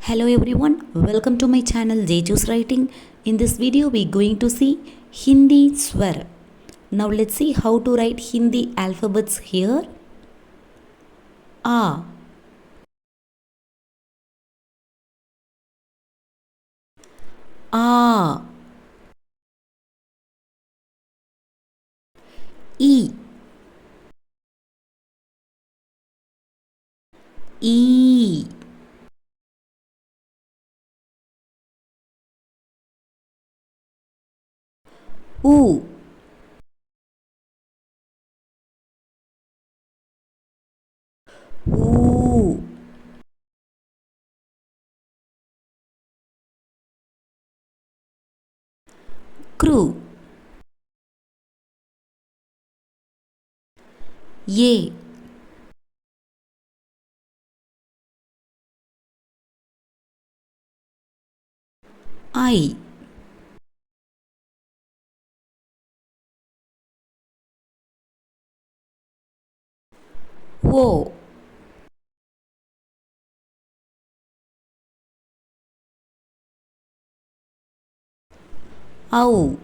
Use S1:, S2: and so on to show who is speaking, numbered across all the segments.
S1: Hello everyone, welcome to my channel Jechu's Writing. In this video we are going to see Hindi Swar. Now let's see how to write Hindi alphabets here. A, A, E, E, U, U, Cru, Ye, I, O, Au,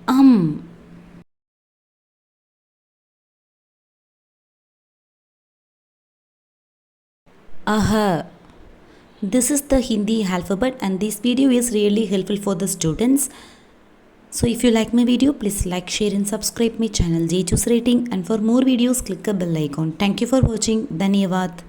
S1: Um, Aha. This is the Hindi alphabet and this video is really helpful for the students. So if you like my video, please like, share and subscribe my channel Jechu's Writing, and for more videos click the bell icon. Thank you for watching. Dhanyavad.